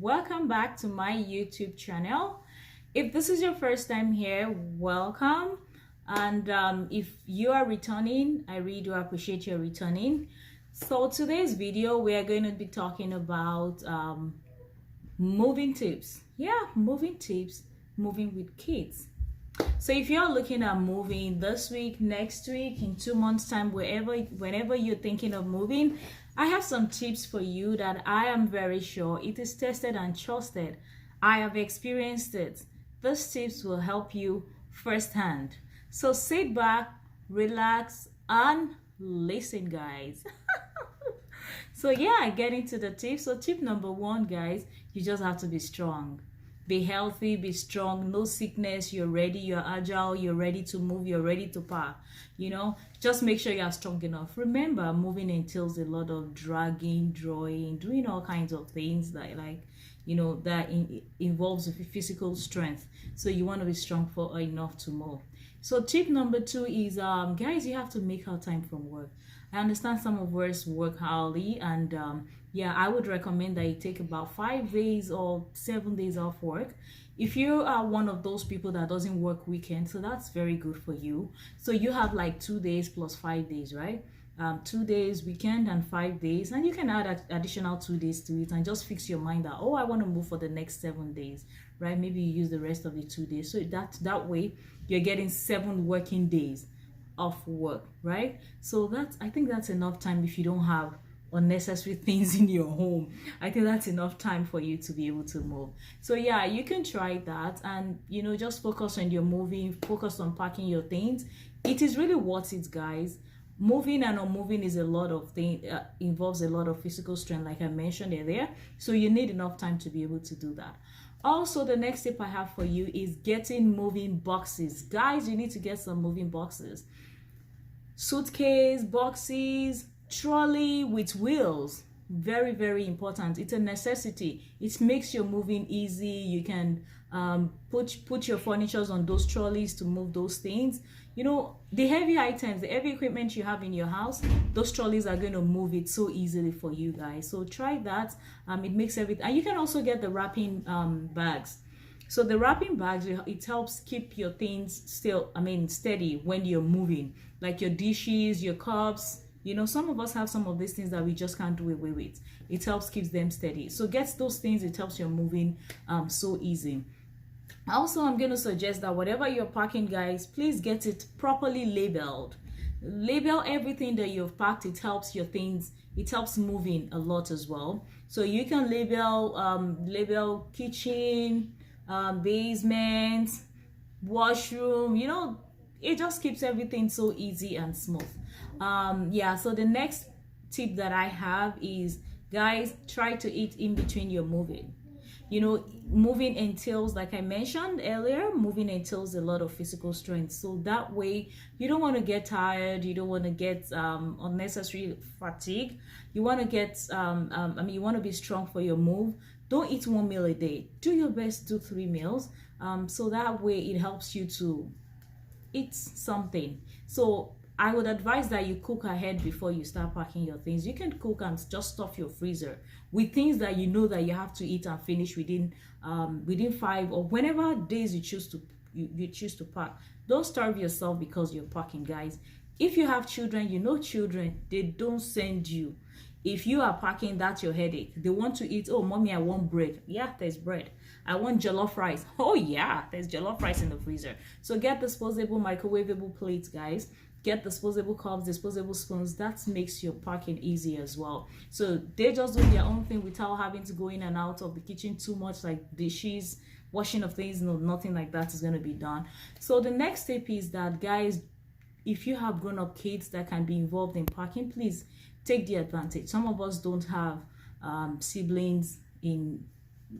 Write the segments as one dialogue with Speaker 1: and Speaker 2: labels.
Speaker 1: welcome back to my YouTube channel. If this is your first time here, welcome. And if you are returning, I really do appreciate your returning. So today's video, we are going to be talking about moving tips. Yeah, moving tips, moving with kids. So if you're looking at moving this week, next week, in 2 months time, whenever you're thinking of moving, I have some tips for you that I am very sure it is tested and trusted. I have experienced it. These tips will help you firsthand. So sit back, relax, and listen, guys. So yeah, getting to the tips. So tip number 1, guys, you just have to be strong. Be healthy, be strong, no sickness, you're ready, you're agile, you're ready to move, you're ready to pack. Just make sure you're strong enough. Remember, moving entails a lot of dragging, drawing, doing all kinds of things that involves physical strength. So you want to be strong for enough to move. So tip number 2 is, guys, you have to make out time from work. I understand some of us work hourly, and yeah, I would recommend that you take about 5 days or 7 days off work. If you are one of those people that doesn't work weekends, so that's very good for you. So you have like 2 days plus 5 days, right? 2 days weekend and 5 days, and you can add additional 2 days to it and just fix your mind that, oh, I want to move for the next 7 days, right? Maybe you use the rest of the 2 days, so that way you're getting 7 working days off work, right? So I think that's enough time. If you don't have unnecessary things in your home, I think that's enough time for you to be able to move. So yeah, you can try that, and just focus on your moving, focus on packing your things. It is really worth it, guys. Moving and unmoving is a lot of things, involves a lot of physical strength, like I mentioned earlier. So you need enough time to be able to do that. Also, the next tip I have for you is getting moving boxes. Guys, you need to get some moving boxes. Suitcase, boxes, trolley with wheels. Very, very important. It's a necessity. It makes your moving easy. You can put your furnitures on those trolleys to move those things. The heavy items, the heavy equipment you have in your house, those trolleys are going to move it so easily for you guys. So try that. It makes everything. And you can also get the wrapping bags. So the wrapping bags, it helps keep your things steady when you're moving, like your dishes, your cups. Some of us have some of these things that we just can't do away with. It helps keep them steady. So get those things. It helps your moving so easy. Also, I'm going to suggest that whatever you're packing, guys, please get it properly labeled. Label everything that you've packed. It helps your things. It helps moving a lot as well. So you can label kitchen, basement, washroom. It just keeps everything so easy and smooth. Yeah, so the next tip that I have is, guys, try to eat in between your moving. Moving entails, like I mentioned earlier, moving entails a lot of physical strength. So that way you don't want to get tired, you don't want to get unnecessary fatigue. You want to get you want to be strong for your move. Don't eat 1 meal a day. Do your best, do 3 meals. So that way it helps you to eat something. So I would advise that you cook ahead before you start packing your things. You can cook and just stuff your freezer with things that that you have to eat and finish within 5 or whenever days you choose to pack. Don't starve yourself because you're packing, guys. If you have children, children, they don't send you. If you are packing, that's your headache. They want to eat. Oh, mommy, I want bread. Yeah, there's bread. I want jollof rice. Oh yeah, there's jollof rice in the freezer. So get disposable, microwavable plates, guys. Get disposable cups, disposable spoons. That makes your packing easy as well. So they just do their own thing without having to go in and out of the kitchen too much, like dishes, washing of things. No, nothing like that is going to be done. So the next tip is that, guys, if you have grown-up kids that can be involved in packing, please take the advantage. Some of us don't have siblings in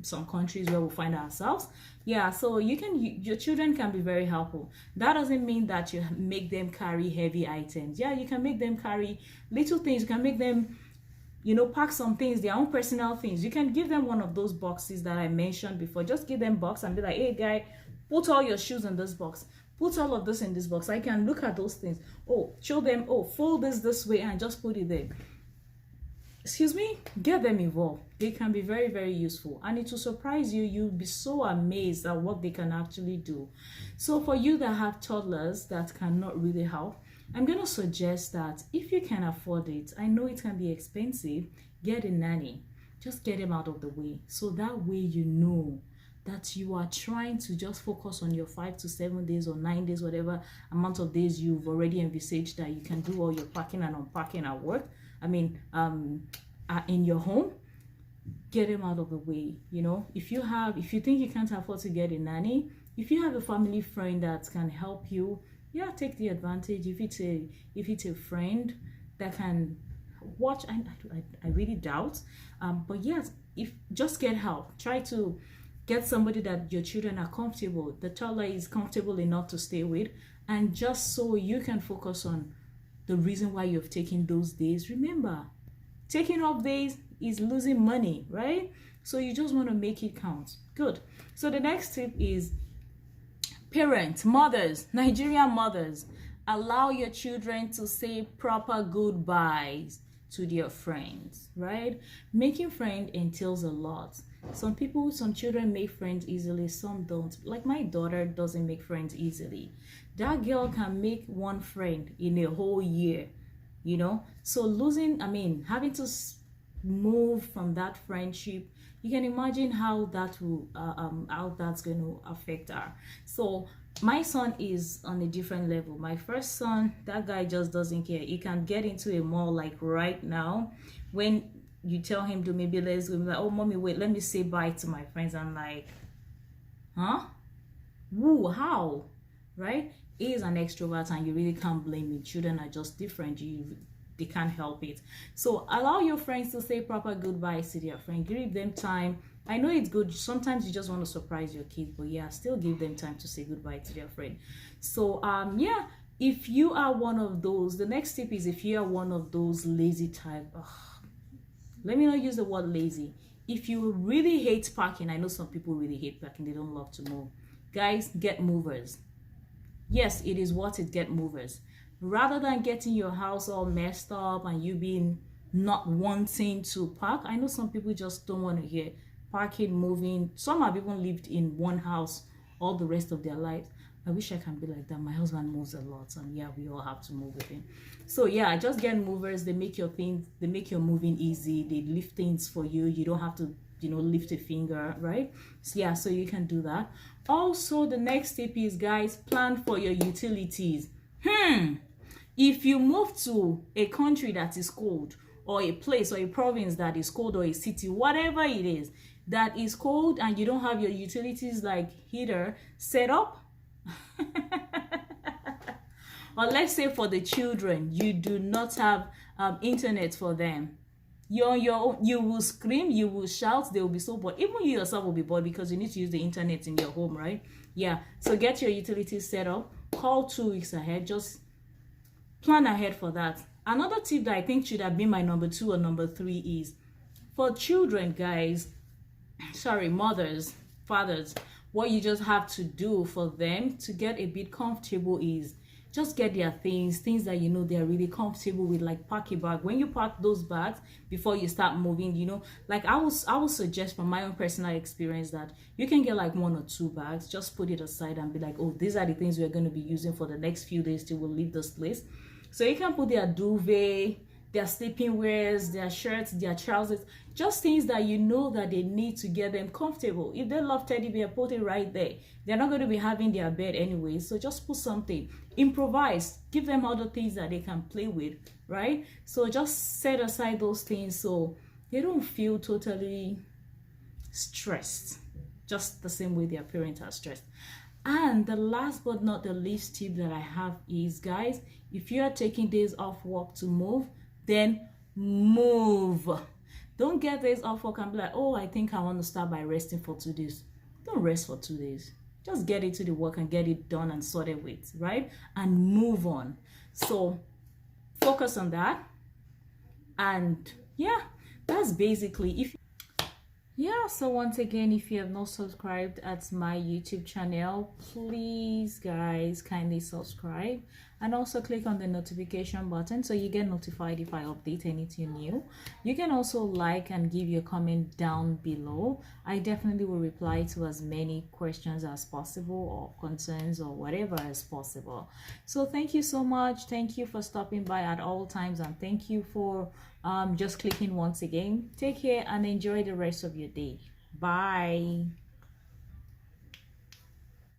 Speaker 1: some countries where we find ourselves. Yeah, so your children can be very helpful. That doesn't mean that you make them carry heavy items. Yeah, you can make them carry little things. You can make them pack some things, their own personal things. You can give them one of those boxes that I mentioned before. Just give them box and be like, hey guy, put all your shoes in this box, put all of this in this box. I can look at those things. Oh, show them, oh, fold this way and just put it there. excuse me, get them involved. They can be very, very useful, and it will surprise you. You'll be so amazed at what they can actually do. So for you that have toddlers that cannot really help, I'm going to suggest that if you can afford it, I know it can be expensive, get a nanny. Just get them out of the way, so that way you know that you are trying to just focus on your 5 to 7 days or 9 days, whatever amount of days you've already envisaged, that you can do all your packing and unpacking at work. I mean, in your home. Get them out of the way. You know, if you think you can't afford to get a nanny, if you have a family friend that can help you, yeah, take the advantage. If it's a friend that can watch, I really doubt, but yes, if just get help. Try to get somebody that your children are comfortable, the toddler is comfortable enough to stay with, and just so you can focus on the reason why you've taken those days. Remember, taking off days is losing money, right? So you just want to make it count. Good. So the next tip is, parents, mothers, Nigerian mothers, allow your children to say proper goodbyes to their friends, right? Making friends entails a lot. Some children make friends easily, some don't. Like my daughter doesn't make friends easily. That girl can make one friend in a whole year, you know? So having to move from that friendship, you can imagine how that's going to affect her. So my son is on a different level. My first son, that guy just doesn't care. He can get into a mall like right now. When you tell him to maybe let's go, like, oh mommy, wait, let me say bye to my friends. I'm like, huh? Woo, how? Right? He is an extrovert, and you really can't blame him. Children are just different. They can't help it. So allow your friends to say proper goodbyes to their friend. Give them time. I know it's good. Sometimes you just want to surprise your kids, but yeah, still give them time to say goodbye to their friend. So yeah, if you are one of those, the next tip is, if you are one of those lazy type, let me not use the word lazy. If you really hate parking, I know some people really hate parking. They don't love to move. Guys, get movers. Yes, it is what it, get movers. Rather than getting your house all messed up and you being not wanting to park. I know some people just don't want to hear parking, moving. Some have even lived in one house all the rest of their lives. I wish I can be like that. My husband moves a lot, and yeah, we all have to move with him. So yeah, just get movers. They make your moving easy. They lift things for you. You don't have to, lift a finger, right? So yeah, so you can do that. Also, the next tip is, guys, plan for your utilities. If you move to a country that is cold, or a place or a province that is cold, or a city, whatever it is that is cold, and you don't have your utilities like heater set up, or let's say for the children, you do not have internet for them, you will scream, you will shout, they will be so bored. Even you yourself will be bored, because you need to use the internet in your home, right? Yeah, so get your utilities set up. Call 2 weeks ahead. Just plan ahead for that. Another tip that I think should have been my number 2 or number 3 is, for children, guys, mothers, fathers, what you just have to do for them to get a bit comfortable is just get their things that they're really comfortable with, like pack a bag. When you pack those bags before you start moving, like I would suggest, from my own personal experience, that you can get like 1 or 2 bags, just put it aside and be like, oh, these are the things we're going to be using for the next few days till we leave this place. So you can put their duvet, their sleeping wears, their shirts, their trousers, just things that that they need to get them comfortable. If they love teddy bear, put it right there. They're not going to be having their bed anyway, so just put something. Improvise. Give them other things that they can play with, right? So just set aside those things so they don't feel totally stressed, just the same way their parents are stressed. And the last but not the least tip that I have is, guys, if you are taking days off work to move, then move. Don't get days off work and be like, oh, I think I want to start by resting for 2 days. Don't rest for 2 days. Just get into the work and get it done and sorted with, right? And move on. So focus on that. And yeah, that's basically, Yeah, so once again, if you have not subscribed at my YouTube channel, please guys kindly subscribe and also click on the notification button so you get notified if I update anything new. You can also like and give your comment down below. I definitely will reply to as many questions as possible or concerns or whatever is possible. So thank you so much. Thank you for stopping by at all times, and thank you for just clicking once again. Take care and enjoy the rest of your day. Bye.